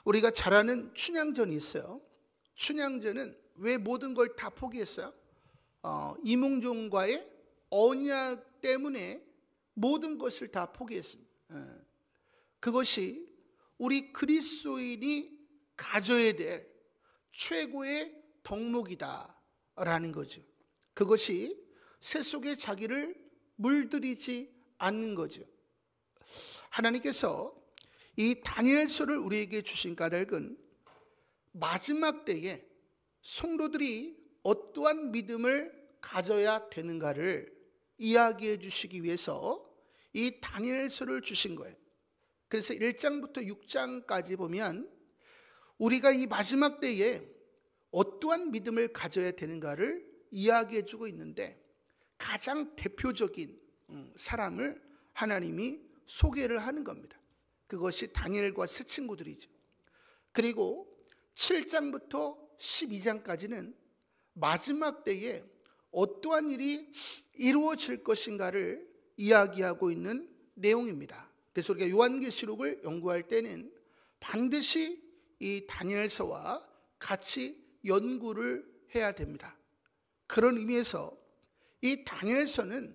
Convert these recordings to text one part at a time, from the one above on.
우리가 잘 아는 춘향전이 있어요. 춘향전은 왜 모든 걸 다 포기했어요? 이몽종과의 언약 때문에 모든 것을 다 포기했습니다. 그것이 우리 그리스도인이 가져야 될 최고의 덕목이다라는 거죠. 그것이 새 속에 자기를 물들이지 않는 거죠. 하나님께서 이 다니엘서를 우리에게 주신 까닭은 마지막 때에 성도들이 어떠한 믿음을 가져야 되는가를 이야기해 주시기 위해서 이 다니엘서를 주신 거예요. 그래서 1장부터 6장까지 보면 우리가 이 마지막 때에 어떠한 믿음을 가져야 되는가를 이야기해 주고 있는데, 가장 대표적인 사람을 하나님이 소개를 하는 겁니다. 그것이 다니엘과 세 친구들이죠. 그리고 7장부터 12장까지는 마지막 때에 어떠한 일이 이루어질 것인가를 이야기하고 있는 내용입니다. 그래서 우리가 요한계시록을 연구할 때는 반드시 이 다니엘서와 같이 연구를 해야 됩니다. 그런 의미에서 이 다니엘서는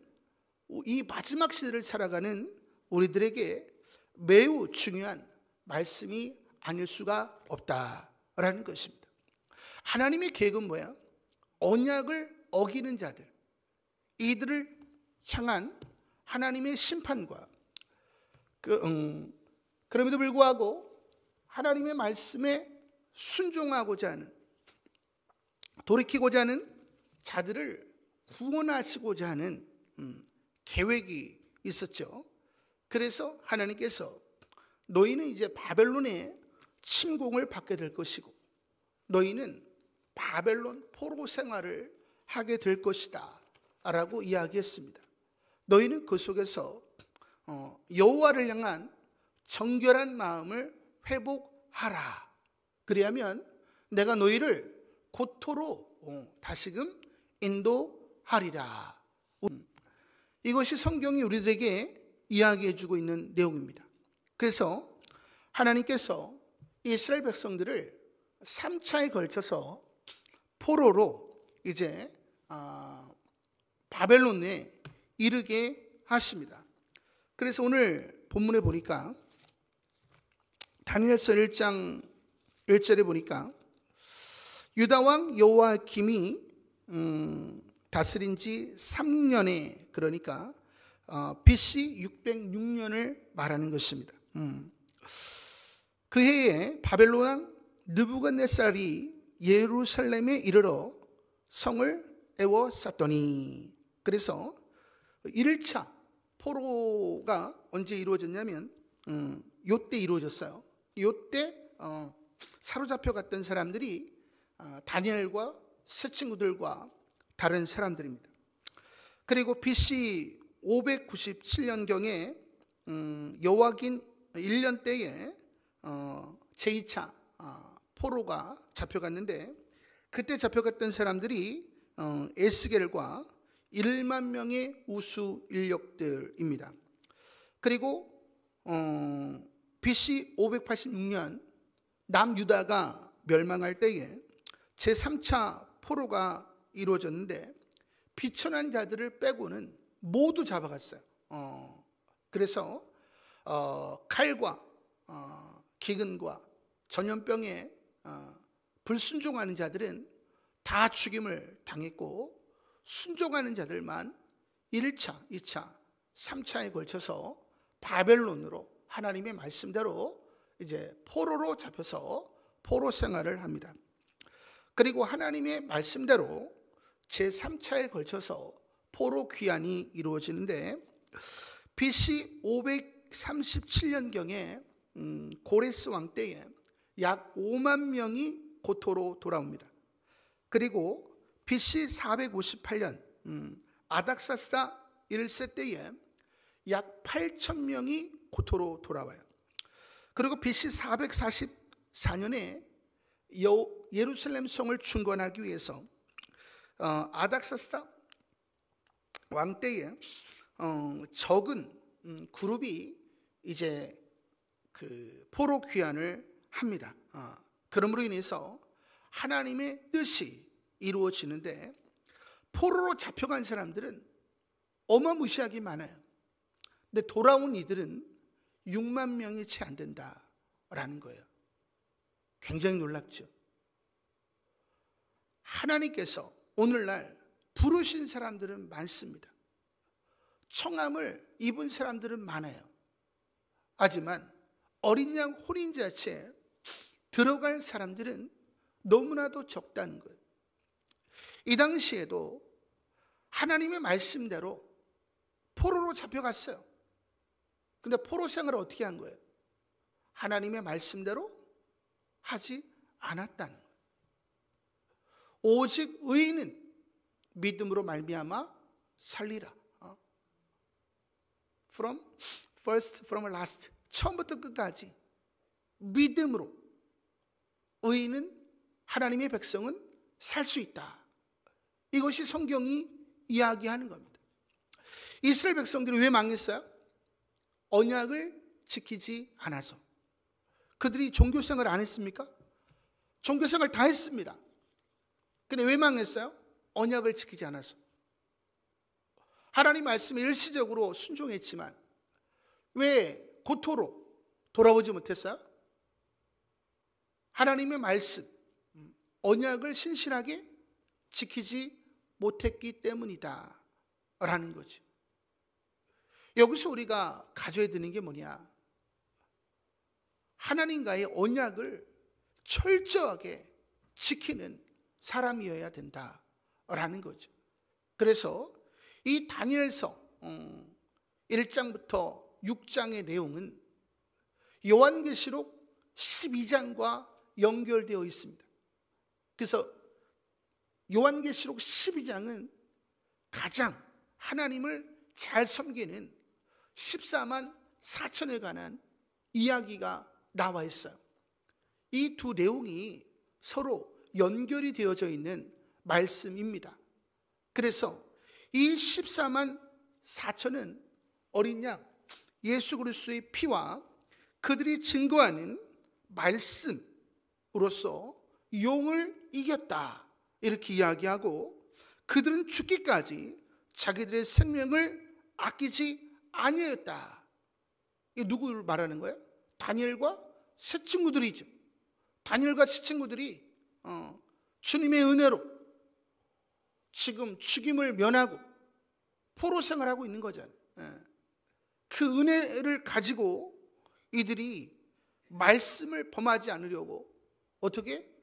이 마지막 시대를 살아가는 우리들에게 매우 중요한 말씀이 아닐 수가 없다라는 것입니다. 하나님의 계획은 뭐야? 언약을 어기는 자들, 이들을 향한 하나님의 심판과 그럼에도 불구하고 하나님의 말씀에 순종하고자 하는, 돌이키고자 하는 자들을 구원하시고자 하는 계획이 있었죠. 그래서 하나님께서 너희는 이제 바벨론의 침공을 받게 될 것이고 너희는 바벨론 포로 생활을 하게 될 것이다 라고 이야기했습니다. 너희는 그 속에서 여호와를 향한 정결한 마음을 회복하라. 그리하면 내가 너희를 고토로 다시금 인도하리라. 이것이 성경이 우리들에게 이야기해 주고 있는 내용입니다. 그래서 하나님께서 이스라엘 백성들을 3차에 걸쳐서 포로로 이제 바벨론에 이르게 하십니다. 그래서 오늘 본문에 보니까 다니엘서 1장 1절에 보니까 유다왕 여호야김이 다스린 지 3년에, 그러니까 BC 606년을 말하는 것입니다. 그 해에 바벨론 왕 느부갓네살이 예루살렘에 이르러 성을 에워쌌더니, 그래서 1차 포로가 언제 이루어졌냐면 요때 이루어졌어요. 요때 사로잡혀 갔던 사람들이 다니엘과 세 친구들과 다른 사람들입니다. 그리고 BC 597년경에 여호야긴 1년 때에 제2차 포로가 잡혀갔는데, 그때 잡혀갔던 사람들이 에스겔과 1만 명의 우수 인력들입니다. 그리고 BC 586년 남유다가 멸망할 때에 제3차 포로가 이루어졌는데 비천한 자들을 빼고는 모두 잡아갔어요. 그래서 칼과 기근과 전염병에 불순종하는 자들은 다 죽임을 당했고, 순종하는 자들만 1차, 2차, 3차에 걸쳐서 바벨론으로 하나님의 말씀대로 이제 포로로 잡혀서 포로 생활을 합니다. 그리고 하나님의 말씀대로 제3차에 걸쳐서 포로 귀환이 이루어지는데, BC 537년경에 고레스 왕 때에 약 5만 명이 고토로 돌아옵니다. 그리고 BC 458년 아닥사스다 1세 때에 약 8천 명이 고토로 돌아와요. 그리고 BC 444년에 예루살렘 성을 중건하기 위해서 아닥사스다 왕 때에 적은 그룹이 이제 그 포로 귀환을 합니다. 그러므로 인해서 하나님의 뜻이 이루어지는데, 포로로 잡혀간 사람들은 어마무시하게 많아요. 근데 돌아온 이들은 6만 명이 채 안 된다라는 거예요. 굉장히 놀랍죠. 하나님께서 오늘날 부르신 사람들은 많습니다. 청함을 입은 사람들은 많아요. 하지만 어린 양 혼인잔치에 들어갈 사람들은 너무나도 적다는 거예요. 이 당시에도 하나님의 말씀대로 포로로 잡혀갔어요. 근데 포로 생활을 어떻게 한 거예요? 하나님의 말씀대로 하지 않았다는 거예요. 오직 의인은 믿음으로 말미암아 살리라. From first, from last. 처음부터 끝까지 믿음으로 의인은, 하나님의 백성은 살 수 있다. 이것이 성경이 이야기하는 겁니다. 이스라엘 백성들이 왜 망했어요? 언약을 지키지 않아서. 그들이 종교생활을 안 했습니까? 종교생활 다 했습니다. 근데 왜 망했어요? 언약을 지키지 않아서. 하나님 말씀에 일시적으로 순종했지만 왜 고토로 돌아오지 못했어요? 하나님의 말씀, 언약을 신실하게 지키지 못했기 때문이다 라는 거죠. 여기서 우리가 가져야 되는 게 뭐냐? 하나님과의 언약을 철저하게 지키는 사람이어야 된다라는 거죠. 그래서 이 다니엘서 1장부터 6장의 내용은 요한계시록 12장과 연결되어 있습니다. 그래서 요한계시록 12장은 가장 하나님을 잘 섬기는 14만 4천에 관한 이야기가 나와 있어요. 이 두 내용이 서로 연결이 되어져 있는 말씀입니다. 그래서 이 14만 4천은 어린 양 예수 그리스도의 피와 그들이 증거하는 말씀으로서 용을 이겼다 이렇게 이야기하고, 그들은 죽기까지 자기들의 생명을 아끼지 아니하였다. 이 누구를 말하는 거예요? 다니엘과 세 친구들이죠. 다니엘과 세 친구들이 주님의 은혜로 지금 죽임을 면하고 포로 생활하고 있는 거잖아요. 그 은혜를 가지고 이들이 말씀을 범하지 않으려고 어떻게?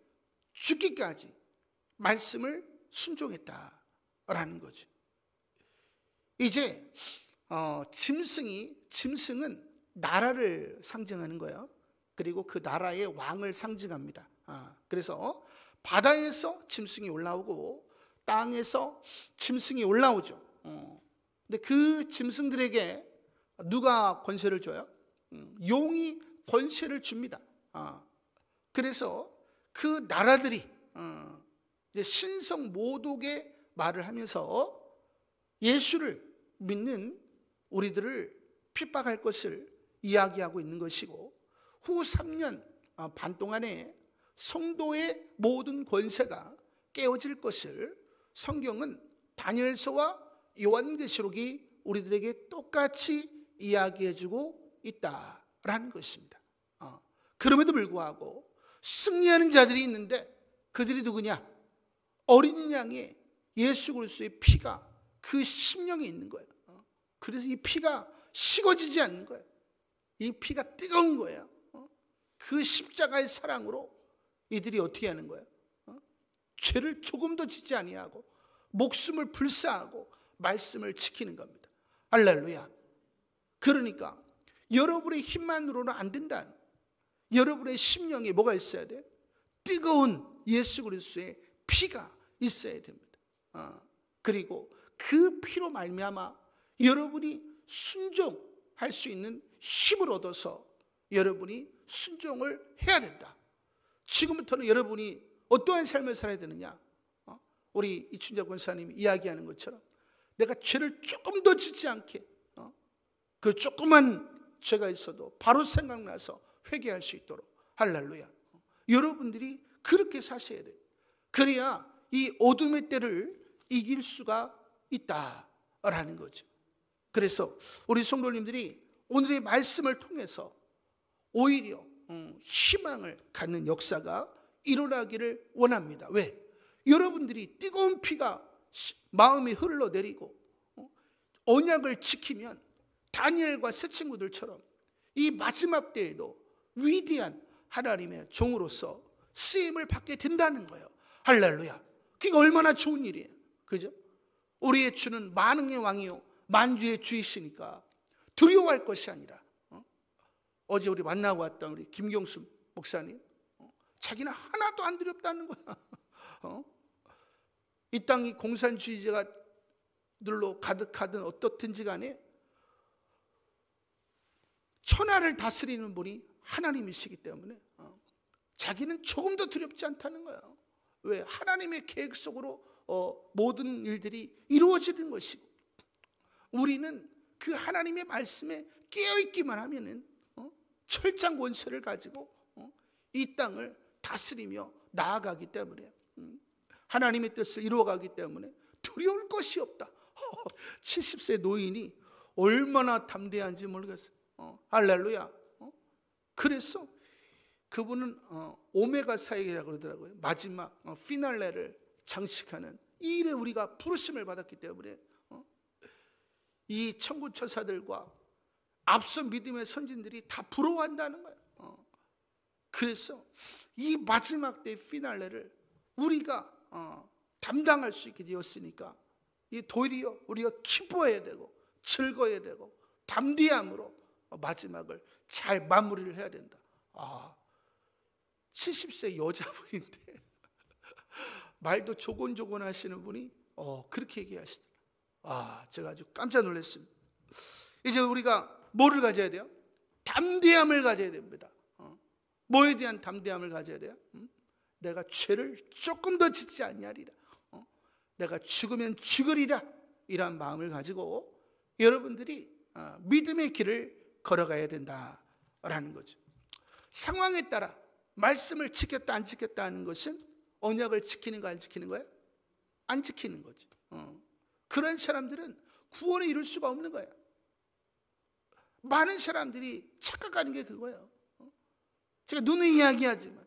죽기까지 말씀을 순종했다라는 거죠. 이제 짐승은 나라를 상징하는 거예요. 그리고 그 나라의 왕을 상징합니다. 그래서 바다에서 짐승이 올라오고 땅에서 짐승이 올라오죠. 근데 그 짐승들에게 누가 권세를 줘요? 용이 권세를 줍니다. 그래서 그 나라들이 이제 신성 모독의 말을 하면서 예수를 믿는 우리들을 핍박할 것을 이야기하고 있는 것이고, 후 3년 반 동안에 성도의 모든 권세가 깨어질 것을 성경은 다니엘서와 요한계시록이 우리들에게 똑같이 이야기해주고 있다라는 것입니다. 그럼에도 불구하고 승리하는 자들이 있는데 그들이 누구냐? 어린 양의 예수 그리스도의 피가 그 심령에 있는 거예요. 그래서 이 피가 식어지지 않는 거예요. 이 피가 뜨거운 거예요. 그 십자가의 사랑으로 이들이 어떻게 하는 거예요? 죄를 조금도 짓지 아니하고 목숨을 불사하고 말씀을 지키는 겁니다. 할렐루야. 그러니까 여러분의 힘만으로는 안 된다. 여러분의 심령에 뭐가 있어야 돼? 뜨거운 예수 그리스도의 피가 있어야 됩니다. 그리고 그 피로 말미암아 여러분이 순종할 수 있는 힘을 얻어서 여러분이 순종을 해야 된다. 지금부터는 여러분이 어떠한 삶을 살아야 되느냐? 우리 이춘자 권사님이 이야기하는 것처럼 내가 죄를 조금 더 짓지 않게 그 조그만 죄가 있어도 바로 생각나서 회개할 수 있도록 할렐루야. 여러분들이 그렇게 사셔야 돼요. 그래야 이 어둠의 때를 이길 수가 있다라는 거죠. 그래서 우리 성도님들이 오늘의 말씀을 통해서 오히려 희망을 갖는 역사가 일어나기를 원합니다. 왜? 여러분들이 뜨거운 피가 마음에 흘러내리고 언약을 지키면 다니엘과 새 친구들처럼 이 마지막 때에도 위대한 하나님의 종으로서 쓰임을 받게 된다는 거예요. 할렐루야. 그게 얼마나 좋은 일이에요. 그죠? 우리의 주는 만왕의 왕이요 만주의 주이시니까 두려워할 것이 아니라 어제 우리 만나고 왔던 우리 김경수 목사님, 자기는 하나도 안 두렵다는 거야. 이 땅이 공산주의자들로 가득하든 어떻든지 간에 천하를 다스리는 분이 하나님이시기 때문에 자기는 조금도 두렵지 않다는 거예요. 왜? 하나님의 계획 속으로 모든 일들이 이루어지는 것이고, 우리는 그 하나님의 말씀에 깨어있기만 하면은 철장 권세를 가지고 이 땅을 다스리며 나아가기 때문에, 하나님의 뜻을 이루어가기 때문에 두려울 것이 없다. 70세 노인이 얼마나 담대한지 모르겠어요. 할렐루야. 그래서 그분은 오메가 사역이라고 그러더라고요. 마지막 피날레를 장식하는 이 일에 우리가 부르심을 받았기 때문에 이 천군 천사들과 앞선 믿음의 선진들이 다 부러워한다는 거예요. 그래서 이 마지막 때 피날레를 우리가 담당할 수 있게 되었으니까 이 도리어 우리가 기뻐해야 되고 즐거워야 되고 담대함으로 마지막을 잘 마무리를 해야 된다. 70세 여자분인데 말도 조곤조곤 하시는 분이 그렇게 얘기하시더라. 제가 아주 깜짝 놀랐습니다. 이제 우리가 뭐를 가져야 돼요? 담대함을 가져야 됩니다. 뭐에 대한 담대함을 가져야 돼요? 내가 죄를 조금 더 짓지 아니하리라. 내가 죽으면 죽으리라. 이런 마음을 가지고 여러분들이 믿음의 길을 걸어가야 된다라는 거죠. 상황에 따라 말씀을 지켰다 안 지켰다 하는 것은 언약을 지키는 거 안 지키는 거예요? 안 지키는 거죠. 그런 사람들은 구원에 이룰 수가 없는 거예요. 많은 사람들이 착각하는 게 그거예요. 제가 눈에 이야기하지만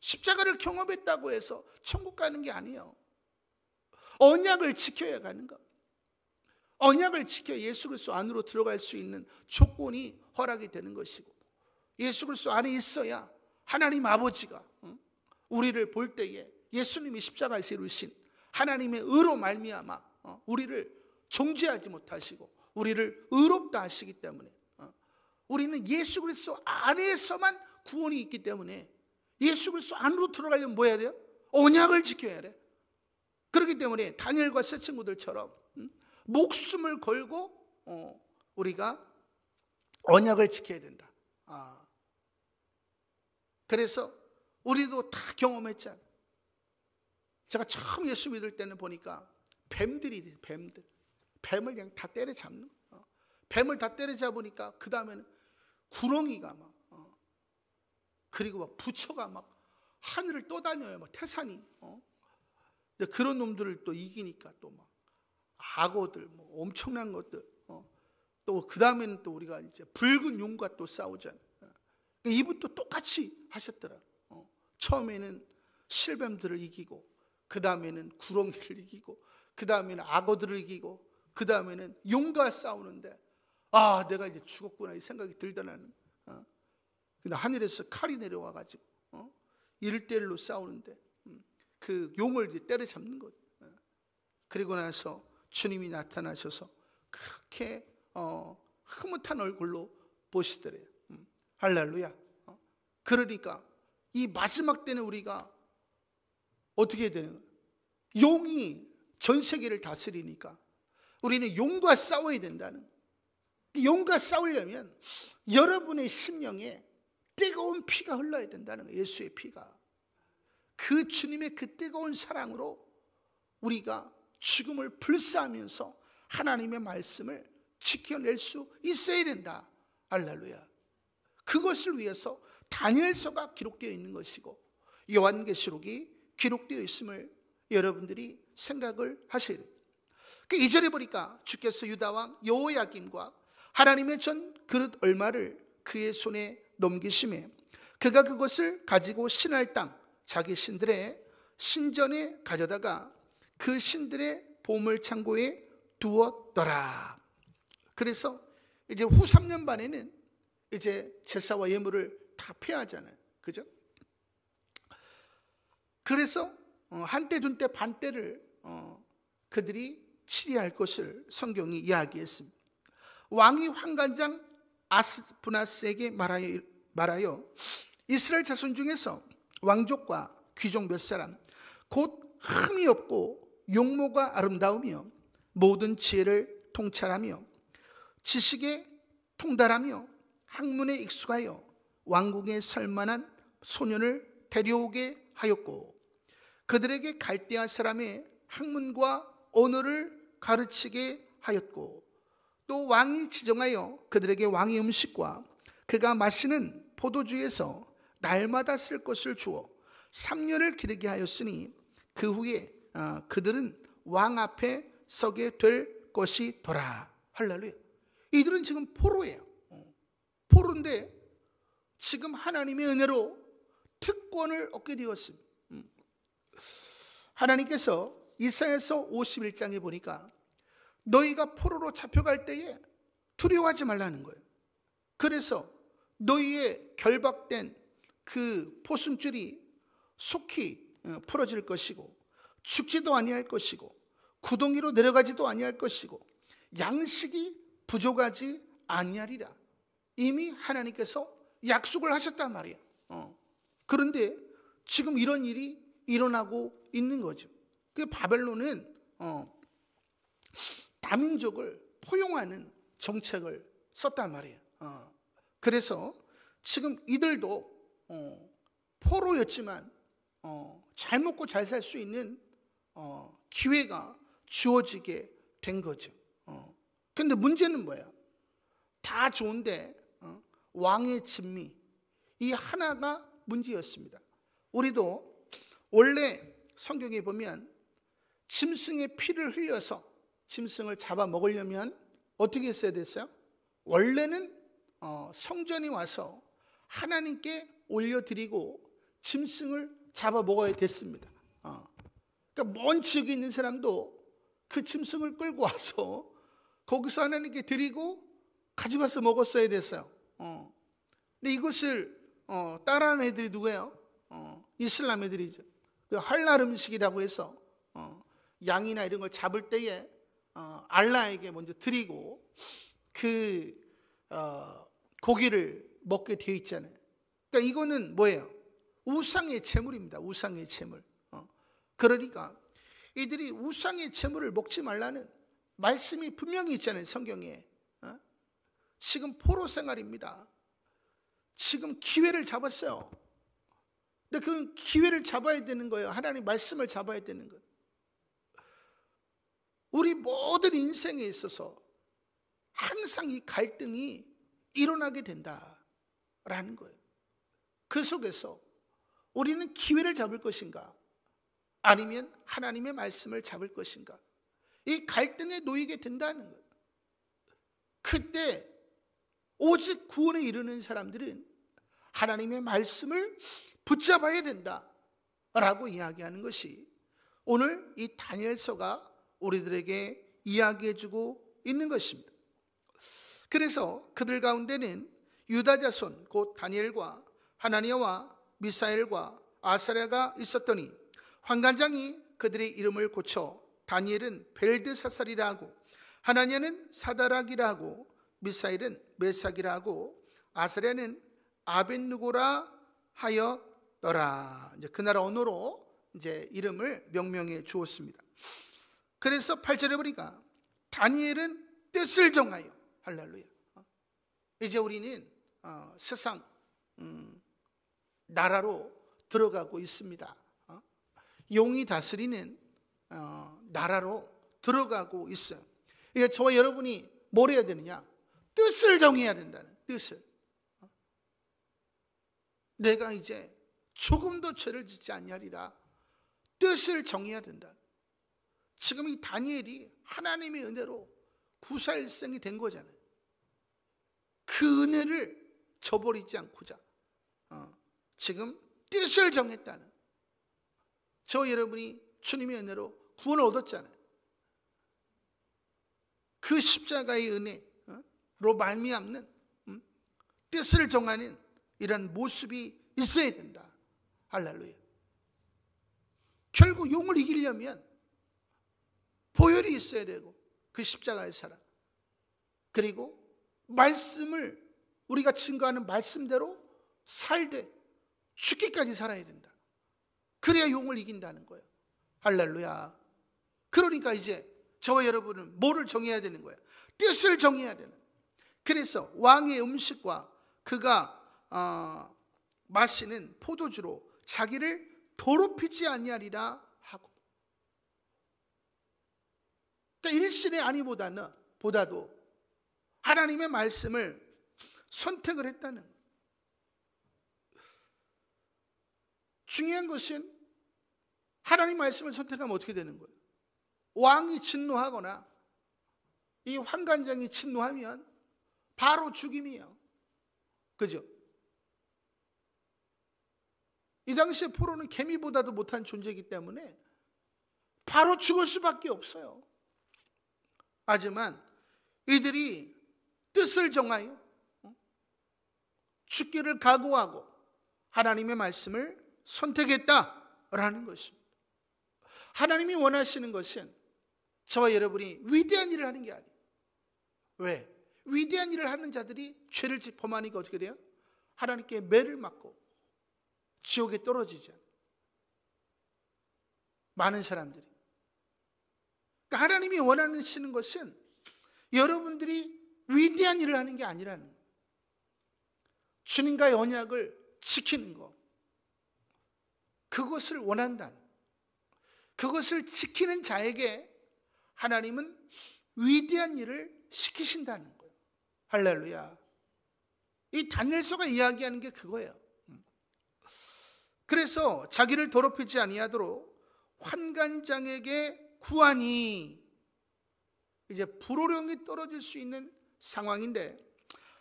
십자가를 경험했다고 해서 천국 가는 게 아니에요. 언약을 지켜야 가는 거. 언약을 지켜 예수 그리스도 안으로 들어갈 수 있는 조건이 허락이 되는 것이고, 예수 그리스도 안에 있어야 하나님 아버지가 우리를 볼 때에 예수님이 십자가에서 이루신 하나님의 의로 말미암아 우리를 정죄하지 못하시고 우리를 의롭다 하시기 때문에, 우리는 예수 그리스도 안에서만 구원이 있기 때문에 예수 그리스도 안으로 들어가려면 뭐 해야 돼요? 언약을 지켜야 돼. 그렇기 때문에 다니엘과 새 친구들처럼 목숨을 걸고 우리가 언약을 지켜야 된다. 그래서 우리도 다 경험했잖아요. 제가 처음 예수 믿을 때는 보니까 뱀들이 뱀을 그냥 다 때려잡는 거예요. 뱀을 다 때려잡으니까 그 다음에는 구렁이가 막 그리고 막 부처가 막 하늘을 떠다녀요. 막 태산이. 그런 놈들을 또 이기니까 또 막 악어들 뭐 엄청난 것들, 또 그 다음에는 또 우리가 이제 붉은 용과 또 싸우잖아요. 이분도 똑같이 하셨더라. 처음에는 실뱀들을 이기고, 그 다음에는 구렁이를 이기고, 그 다음에는 악어들을 이기고, 그 다음에는 용과 싸우는데 내가 이제 죽었구나 이 생각이 들더라는. 근데 하늘에서 칼이 내려와가지고 1대1로 싸우는데 그 용을 이제 때려잡는 거죠. 그리고 나서 주님이 나타나셔서 그렇게 흐뭇한 얼굴로 보시더래요. 할렐루야. 그러니까 이 마지막 때는 우리가 어떻게 해야 되는 거예요? 용이 전 세계를 다스리니까 우리는 용과 싸워야 된다는 거예요. 용과 싸우려면 여러분의 심령에 뜨거운 피가 흘러야 된다는 거예요. 예수의 피가. 그 주님의 그 뜨거운 사랑으로 우리가 죽음을 불사하면서 하나님의 말씀을 지켜낼 수 있어야 된다. 할렐루야. 그것을 위해서 다니엘서가 기록되어 있는 것이고 요한계시록이 기록되어 있음을 여러분들이 생각을 하셔야 돼요. 그 2절에 보니까 주께서 유다왕 여호야김과 하나님의 전 그릇 얼마를 그의 손에 넘기심에 그가 그것을 가지고 신할 땅 자기 신들의 신전에 가져다가 그 신들의 보물 창고에 두었더라. 그래서 이제 후 3년 반에는 이제 제사와 예물을 다 폐하잖아요. 그죠? 그래서 한때 둔때 반때를 그들이 치리할 것을 성경이 이야기했습니다. 왕이 환관장 아스푸나스에게 말하여 이스라엘 자손 중에서 왕족과 귀족 몇 사람 곧 흠이 없고 용모가 아름다우며 모든 지혜를 통찰하며 지식에 통달하며 학문에 익숙하여 왕궁에 설만한 소년을 데려오게 하였고 그들에게 갈대아 사람의 학문과 언어를 가르치게 하였고 또 왕이 지정하여 그들에게 왕의 음식과 그가 마시는 포도주에서 날마다 쓸 것을 주어 3년을 기르게 하였으니 그 후에 그들은 왕 앞에 서게 될 것이더라. 할렐루야. 이들은 지금 포로예요. 포로인데 지금 하나님의 은혜로 특권을 얻게 되었습니다. 하나님께서 이사야서 51장에 보니까 너희가 포로로 잡혀갈 때에 두려워하지 말라는 거예요. 그래서 너희의 결박된 그 포승줄이 속히 풀어질 것이고 죽지도 아니할 것이고 구덩이로 내려가지도 아니할 것이고 양식이 부족하지 아니하리라. 이미 하나님께서 약속을 하셨단 말이에요. 그런데 지금 이런 일이 일어나고 있는 거죠. 그 바벨론은 다민족을 포용하는 정책을 썼단 말이에요. 그래서 지금 이들도 포로였지만 잘 먹고 잘 살 수 있는 기회가 주어지게 된 거죠. 그런데 문제는 뭐예요? 다 좋은데 왕의 진미 이 하나가 문제였습니다. 우리도 원래 성경에 보면 짐승의 피를 흘려서 짐승을 잡아 먹으려면 어떻게 했어야 됐어요? 원래는 성전에 와서 하나님께 올려드리고 짐승을 잡아 먹어야 됐습니다. 그러니까 먼 지역에 있는 사람도 그 짐승을 끌고 와서 거기서 하나님께 드리고 가져가서 먹었어야 됐어요. 근데 이것을 따라하는 애들이 누구예요? 이슬람 애들이죠. 그 할랄 음식이라고 해서 양이나 이런 걸 잡을 때에 알라에게 먼저 드리고 그 고기를 먹게 되어 있잖아요. 그러니까 이거는 뭐예요? 우상의 제물입니다. 우상의 제물. 그러니까 이들이 우상의 제물을 먹지 말라는 말씀이 분명히 있잖아요. 성경에. 지금 포로 생활입니다. 지금 기회를 잡았어요. 근데 그 기회를 잡아야 되는 거예요. 하나님 말씀을 잡아야 되는 거예요. 우리 모든 인생에 있어서 항상 이 갈등이 일어나게 된다라는 거예요. 그 속에서 우리는 기회를 잡을 것인가 아니면 하나님의 말씀을 잡을 것인가 이 갈등에 놓이게 된다는 거예요. 그때 오직 구원에 이르는 사람들은 하나님의 말씀을 붙잡아야 된다라고 이야기하는 것이 오늘 이 다니엘서가 우리들에게 이야기해주고 있는 것입니다. 그래서 그들 가운데는 유다 자손 곧 다니엘과 하나니아와 미사엘과 아사랴가 있었더니 환관장이 그들의 이름을 고쳐 다니엘은 벨드사살이라 하고 하나니아는 사다락이라 하고 미사엘은 메삭이라 하고 아사랴는 아벳느고라 하였더라. 이제 그 나라 언어로 이제 이름을 명명해 주었습니다. 그래서 8절에 보니까 다니엘은 뜻을 정하여 할렐루야. 이제 우리는 세상 나라로 들어가고 있습니다. 용이 다스리는 나라로 들어가고 있어요. 이게 저와 여러분이 뭘 해야 되느냐? 뜻을 정해야 된다는 뜻을. 내가 이제 조금도 죄를 짓지 아니하리라 뜻을 정해야 된다. 지금 이 다니엘이 하나님의 은혜로 구사일생이 된 거잖아요. 그 은혜를 저버리지 않고자 지금 뜻을 정했다는, 저 여러분이 주님의 은혜로 구원을 얻었잖아요. 그 십자가의 은혜로 말미암는 뜻을 정하는 이런 모습이 있어야 된다. 할렐루야. 결국 용을 이기려면 보혈이 있어야 되고, 그 십자가의 사랑, 그리고 말씀을 우리가 증거하는 말씀대로 살되 죽기까지 살아야 된다. 그래야 용을 이긴다는 거예요. 할렐루야. 그러니까 이제 저와 여러분은 뭐를 정해야 되는 거예요? 뜻을 정해야 되는. 그래서 왕의 음식과 그가 마시는 포도주로 자기를 더럽히지 아니하리라 하고, 그러니까 일신의 아니보다도 하나님의 말씀을 선택을 했다는 거예요. 중요한 것은 하나님 말씀을 선택하면 어떻게 되는 거예요? 왕이 진노하거나 이 환관장이 진노하면 바로 죽임이에요. 그죠? 이 당시에 포로는 개미보다도 못한 존재이기 때문에 바로 죽을 수밖에 없어요. 하지만 이들이 뜻을 정하여 죽기를 각오하고 하나님의 말씀을 선택했다라는 것입니다. 하나님이 원하시는 것은 저와 여러분이 위대한 일을 하는 게 아니에요. 왜? 위대한 일을 하는 자들이 죄를 범하니까 어떻게 돼요? 하나님께 매를 맞고 지옥에 떨어지죠. 많은 사람들이. 그러니까 하나님이 원하시는 것은 여러분들이 위대한 일을 하는 게 아니라는 거예요. 주님과의 언약을 지키는 것, 그것을 원한다는, 그것을 지키는 자에게 하나님은 위대한 일을 시키신다는 거예요. 할렐루야. 이 다니엘서가 이야기하는 게 그거예요. 그래서 자기를 더럽히지 아니하도록 환관장에게 구하니, 이제 불호령이 떨어질 수 있는 상황인데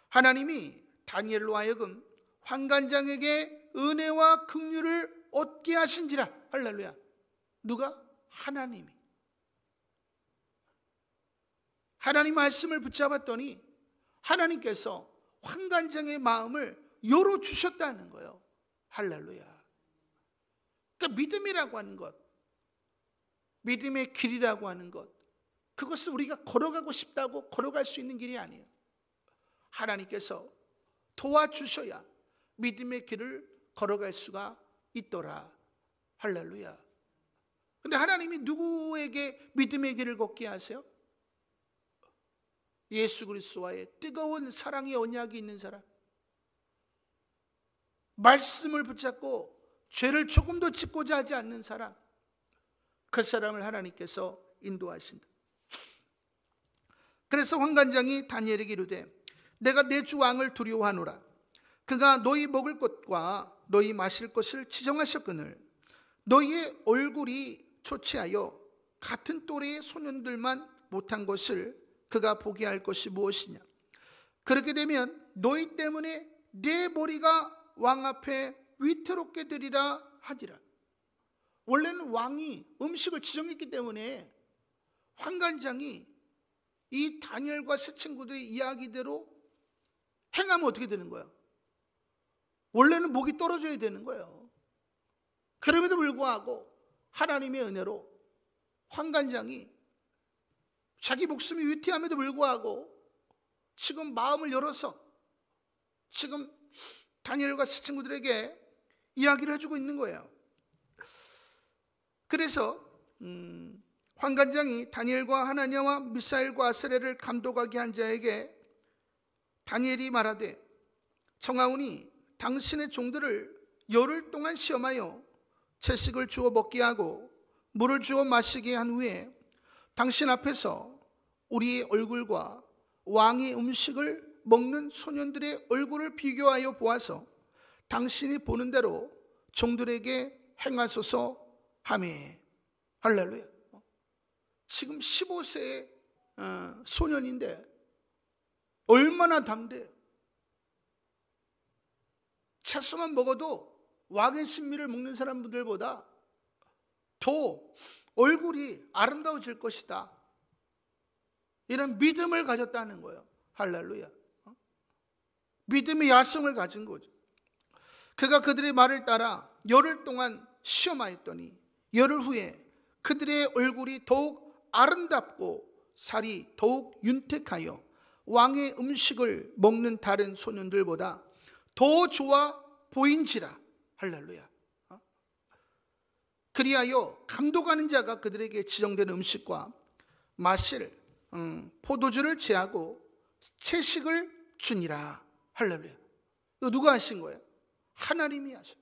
하나님이 다니엘로 하여금 환관장에게 은혜와 긍휼을 얻게 하신지라. 할렐루야. 누가? 하나님이. 하나님 말씀을 붙잡았더니 하나님께서 환관장의 마음을 열어주셨다는 거예요. 할렐루야. 그러니까 믿음이라고 하는 것, 믿음의 길이라고 하는 것, 그것은 우리가 걸어가고 싶다고 걸어갈 수 있는 길이 아니에요. 하나님께서 도와주셔야 믿음의 길을 걸어갈 수가 있더라. 할렐루야. 근데 하나님이 누구에게 믿음의 길을 걷게 하세요? 예수 그리스도와의 뜨거운 사랑의 언약이 있는 사람, 말씀을 붙잡고 죄를 조금도 짓고자 하지 않는 사람, 그 사람을 하나님께서 인도하신다. 그래서 환관장이 다니엘에게 이르되 내가 내 주 왕을 두려워하노라. 그가 너희 먹을 것과 너희 마실 것을 지정하셨거늘 너희의 얼굴이 초췌하여 같은 또래의 소년들만 못한 것을 그가 보게 할 것이 무엇이냐. 그렇게 되면 너희 때문에 내 머리가 왕 앞에 위태롭게 되리라 하니라. 원래는 왕이 음식을 지정했기 때문에 환관장이 이 다니엘과 세 친구들의 이야기대로 행하면 어떻게 되는 거야? 원래는 목이 떨어져야 되는 거예요. 그럼에도 불구하고 하나님의 은혜로 환관장이 자기 목숨이 위태함에도 불구하고 지금 마음을 열어서 지금 다니엘과 세 친구들에게 이야기를 해주고 있는 거예요. 그래서 환관장이 다니엘과 하나냐와 미사엘과 아스레를 감독하게 한 자에게 다니엘이 말하되 청하오니 당신의 종들을 열흘 동안 시험하여 채식을 주어 먹게 하고 물을 주어 마시게 한 후에 당신 앞에서 우리의 얼굴과 왕의 음식을 먹는 소년들의 얼굴을 비교하여 보아서 당신이 보는 대로 종들에게 행하소서 하며. 할렐루야. 지금 15세의 소년인데 얼마나 담대해요. 채소만 먹어도 왕의 신미를 먹는 사람들보다 더 얼굴이 아름다워질 것이다, 이런 믿음을 가졌다는 거예요. 할렐루야. 믿음의 야성을 가진 거죠. 그가 그들의 말을 따라 열흘 동안 시험하였더니 열흘 후에 그들의 얼굴이 더욱 아름답고 살이 더욱 윤택하여 왕의 음식을 먹는 다른 소년들보다 더 좋아 보인지라. 할렐루야. 그리하여 감독하는 자가 그들에게 지정된 음식과 마실 포도주를 제하고 채식을 주니라. 할렐루야. 이거 누가 하신 거예요? 하나님이 하셨어요.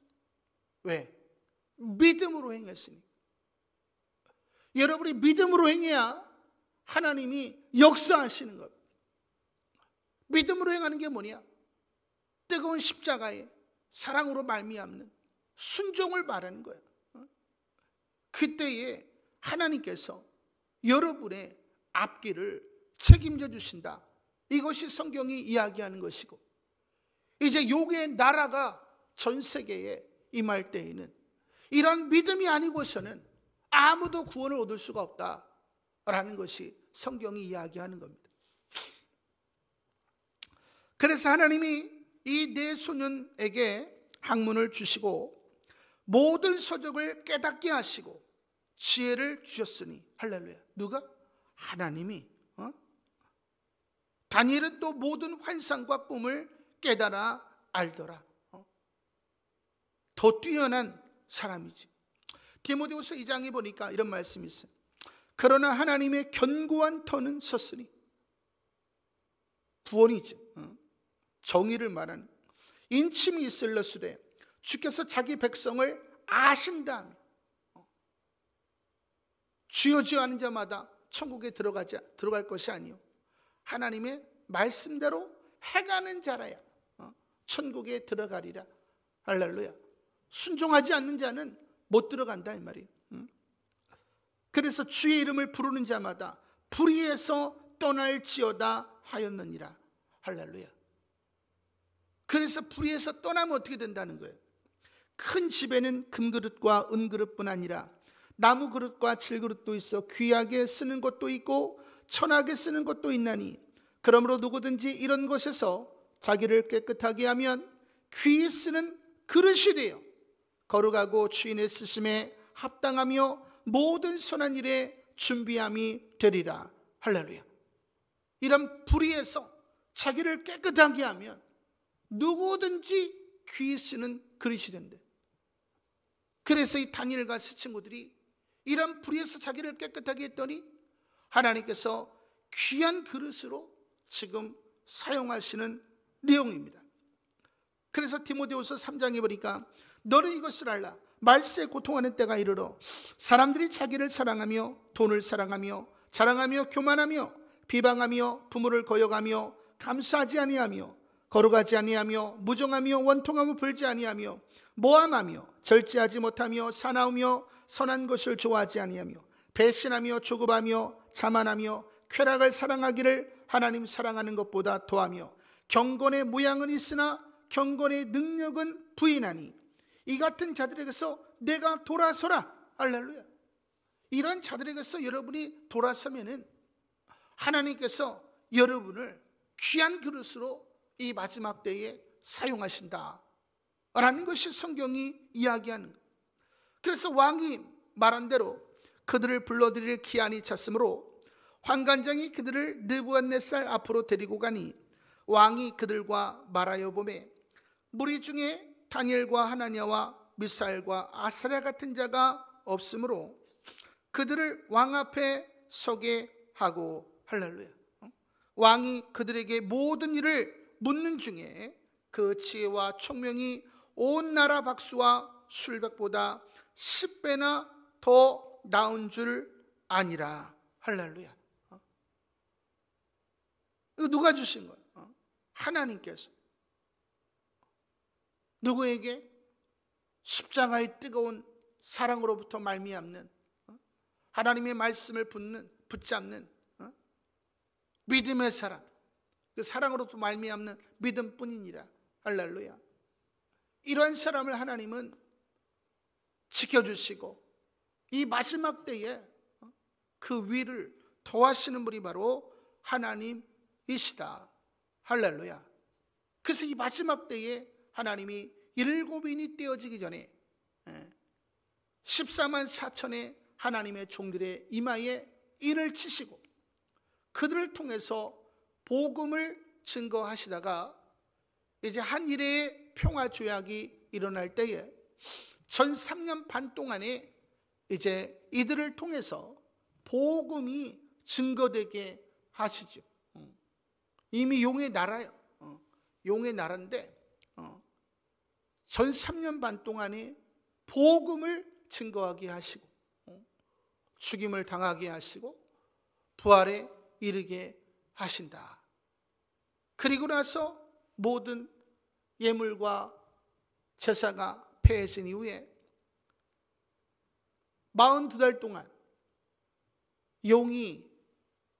왜? 믿음으로 행했으니. 여러분이 믿음으로 행해야 하나님이 역사하시는 겁니다. 믿음으로 행하는 게 뭐냐? 뜨거운 십자가에 사랑으로 말미암는 순종을 말하는 거예요. 그때에 하나님께서 여러분의 앞길을 책임져 주신다. 이것이 성경이 이야기하는 것이고, 이제 요게 나라가 전 세계에 임할 때에는 이런 믿음이 아니고서는 아무도 구원을 얻을 수가 없다라는 것이 성경이 이야기하는 겁니다. 그래서 하나님이 이 네 소년에게 학문을 주시고 모든 서적을 깨닫게 하시고 지혜를 주셨으니. 할렐루야. 누가? 하나님이. 다니엘은 또 모든 환상과 꿈을 깨달아 알더라. 더 뛰어난 사람이지. 디모데후서 2장에 보니까 이런 말씀이 있어요. 그러나 하나님의 견고한 터는 섰으니. 구원이죠. 정의를 말하는. 인침이 있을러스되 주께서 자기 백성을 아신다며. 주여 주여 하는 자마다 천국에 들어갈 것이 아니요, 하나님의 말씀대로 행하는 자라야 천국에 들어가리라. 할렐루야. 순종하지 않는 자는 못 들어간다 이 말이에요. 그래서 주의 이름을 부르는 자마다 불의에서 떠날지어다 하였느니라. 할렐루야. 그래서 불의에서 떠나면 어떻게 된다는 거예요? 큰 집에는 금그릇과 은그릇뿐 아니라 나무 그릇과 질그릇도 있어 귀하게 쓰는 것도 있고 천하게 쓰는 것도 있나니, 그러므로 누구든지 이런 것에서 자기를 깨끗하게 하면 귀히 쓰는 그릇이 되어 거룩하고 주인의 쓰심에 합당하며 모든 선한 일에 준비함이 되리라. 할렐루야. 이런 불의에서 자기를 깨끗하게 하면 누구든지 귀히 쓰는 그릇이 된대. 그래서 이 다니엘과 세 친구들이 이런 불의에서 자기를 깨끗하게 했더니 하나님께서 귀한 그릇으로 지금 사용하시는 내용입니다. 그래서 디모데후서 3장에 보니까 너는 이것을 알라. 말세에 고통하는 때가 이르러 사람들이 자기를 사랑하며 돈을 사랑하며 자랑하며 교만하며 비방하며 부모를 거역하며 감사하지 아니하며 거룩하지 아니하며 무정하며 원통하며 불지 아니하며 모함하며 절제하지 못하며 사나우며 선한 것을 좋아하지 아니하며 배신하며 조급하며 자만하며 쾌락을 사랑하기를 하나님 사랑하는 것보다 더하며 경건의 모양은 있으나 경건의 능력은 부인하니 이 같은 자들에게서 내가 돌아서라. 할렐루야. 이런 자들에게서 여러분이 돌아서면은 하나님께서 여러분을 귀한 그릇으로 이 마지막 때에 사용하신다 라는 것이 성경이 이야기하는 거예요. 그래서 왕이 말한 대로 그들을 불러들일 기한이 찼으므로 환관장이 그들을 느부갓네살 앞으로 데리고 가니 왕이 그들과 말하여 보매 무리 중에 다니엘과 하나냐와 미사엘과 아사랴 같은 자가 없으므로 그들을 왕 앞에 서게 하고. 할렐루야. 왕이 그들에게 모든 일을 묻는 중에 그 지혜와 총명이 온 나라 박수와 술백보다 10배나 더 나은 줄 아니라. 할렐루야. 이거 누가 주신 거예요? 하나님께서. 누구에게? 십자가의 뜨거운 사랑으로부터 말미암는, 하나님의 말씀을 붙잡는 믿음의 사랑, 그 사랑으로부터 말미암는 믿음뿐이니라. 할렐루야. 이러한 사람을 하나님은 지켜주시고 이 마지막 때에 그 위를 도와주시는 분이 바로 하나님이시다. 할렐루야. 그래서 이 마지막 때에 하나님이 7인이 떼어지기 전에 14만 4천의 하나님의 종들의 이마에 인을 치시고 그들을 통해서 복음을 증거하시다가 이제 한 일회의 평화 조약이 일어날 때에 전 3년 반 동안에 이제 이들을 통해서 복음이 증거되게 하시죠. 이미 용의 나라예요. 용의 나라인데 전 3년 반 동안에 복음을 증거하게 하시고 죽임을 당하게 하시고 부활에 이르게 하신다. 그리고 나서 모든 예물과 제사가 폐해진 이후에 42달 동안 용이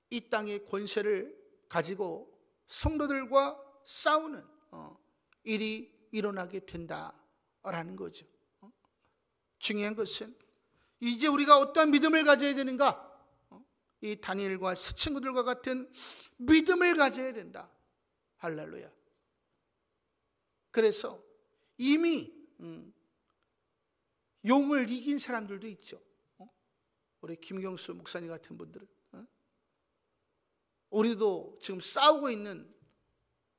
이 땅의 권세를 가지고 성도들과 싸우는 일이 일어나게 된다라는 거죠. 중요한 것은 이제 우리가 어떤 믿음을 가져야 되는가? 이 다니엘과 새 친구들과 같은 믿음을 가져야 된다. 할렐루야. 그래서 이미 용을 이긴 사람들도 있죠. 우리 김경수 목사님 같은 분들은 우리도 지금 싸우고 있는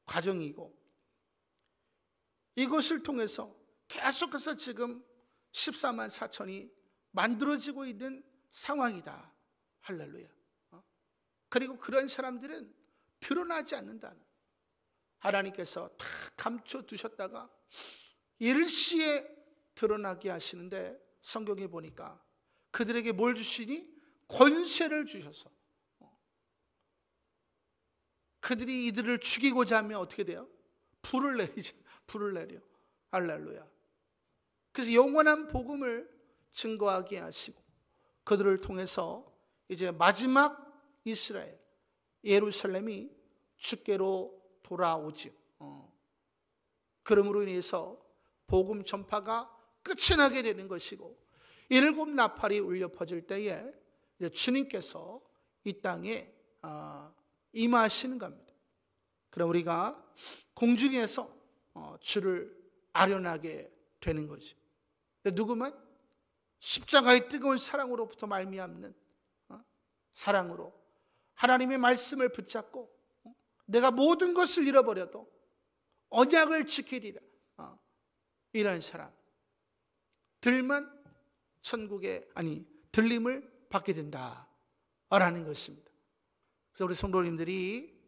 과정이고 이것을 통해서 계속해서 지금 14만 4천이 만들어지고 있는 상황이다. 할렐루야. 그리고 그런 사람들은 드러나지 않는다는, 하나님께서 다 감춰두셨다가 일시에 드러나게 하시는데 성경에 보니까 그들에게 뭘 주시니? 권세를 주셔서 그들이 이들을 죽이고자 하면 어떻게 돼요? 불을 내리죠. 불을 내려. 할렐루야. 그래서 영원한 복음을 증거하게 하시고 그들을 통해서 이제 마지막 이스라엘 예루살렘이 주께로 돌아오지요. 그러므로 인해서 복음 전파가 끝이 나게 되는 것이고 7 나팔이 울려 퍼질 때에 이제 주님께서 이 땅에 임하시는 겁니다. 그럼 우리가 공중에서 주를 아련하게 되는 거죠. 누구만? 십자가의 뜨거운 사랑으로부터 말미암는 사랑으로 하나님의 말씀을 붙잡고 내가 모든 것을 잃어버려도 언약을 지키리라. 이런 사람들만 천국에 들림을 받게 된다라는 것입니다. 그래서 우리 성도님들이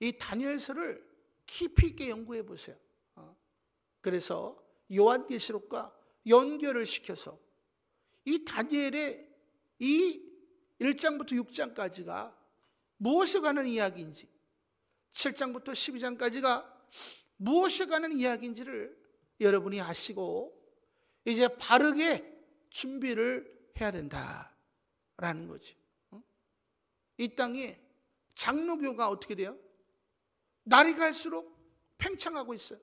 이 다니엘서를 깊이 있게 연구해 보세요. 그래서 요한계시록과 연결을 시켜서 이 다니엘의 이 1장부터 6장까지가 무엇에 관한 이야기인지, 7장부터 12장까지가 무엇에 관한 이야기인지를 여러분이 아시고 이제 바르게 준비를 해야 된다라는 거지. 이 땅에 장로교가 어떻게 돼요? 날이 갈수록 팽창하고 있어요.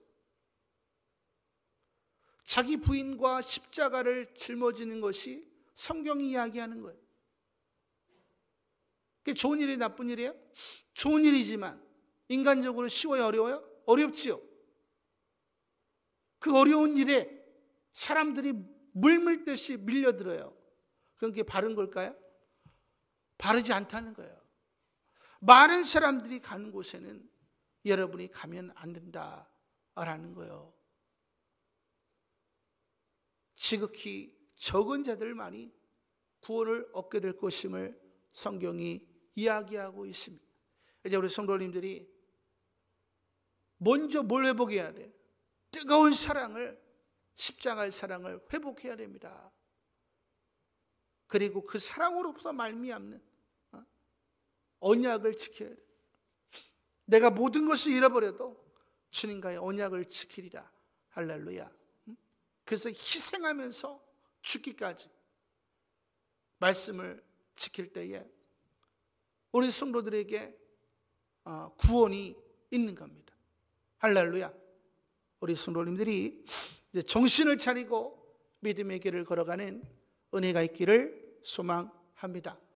자기 부인과 십자가를 짊어지는 것이 성경이 이야기하는 거예요. 그게 좋은 일이 나쁜 일이에요? 좋은 일이지만 인간적으로 쉬워요, 어려워요? 어렵지요. 그 어려운 일에 사람들이 물밀듯이 밀려들어요. 그건 그게 바른 걸까요? 바르지 않다는 거예요. 많은 사람들이 가는 곳에는 여러분이 가면 안 된다라는 거예요. 지극히 적은 자들만이 구원을 얻게 될 것임을 성경이 이야기하고 있습니다. 이제 우리 성도님들이 먼저 뭘 회복해야 돼? 뜨거운 사랑을, 십자가의 사랑을 회복해야 됩니다. 그리고 그 사랑으로부터 말미암는 언약을 지켜야 돼. 내가 모든 것을 잃어버려도 주님과의 언약을 지키리라. 할렐루야. 그래서 희생하면서 죽기까지 말씀을 지킬 때에 우리 성도들에게 구원이 있는 겁니다. 할렐루야. 우리 성도님들이 이제 정신을 차리고 믿음의 길을 걸어가는 은혜가 있기를 소망합니다.